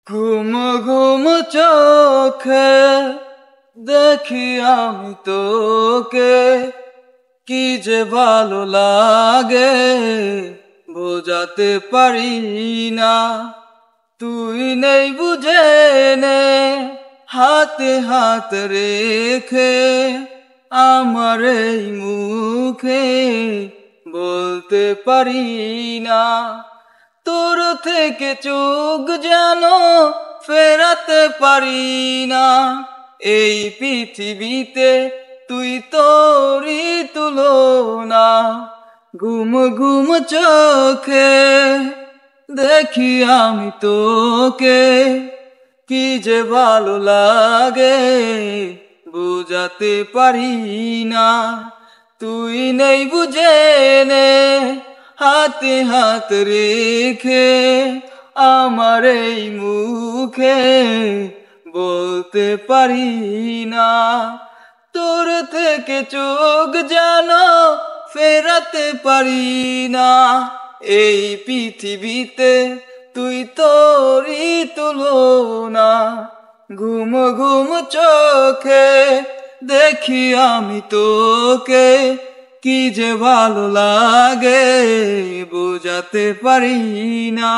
ঘুম ঘুম চোখে দেখি আমি তোকে, কি যে ভালো লাগে বোঝাতে পারি না। তুই নেই বুঝে নে হাতে হাত রেখে আমার এই মুখে বলতে পারি না। তোর থেকে চোখ যেন ফেরাতে পারি না। এই পৃথিবীতে তুই তোরই তুলনা। ঘুম ঘুম চোখে দেখি আমি তোকে, কি যে ভালো লাগে বুঝাতে পারি না। তুই নেই বুঝে নে হাতে হাত রেখে আমার এই মুখে বলতে পারি না। তোর থেকে চোখ যেন ফেরাতে পারি না। এই পৃথিবীতে তুই তোরই তুলনা। ঘুম ঘুম চোখে দেখি আমি তোকে, কি যে ভালো লাগে বোঝাতে পারি না।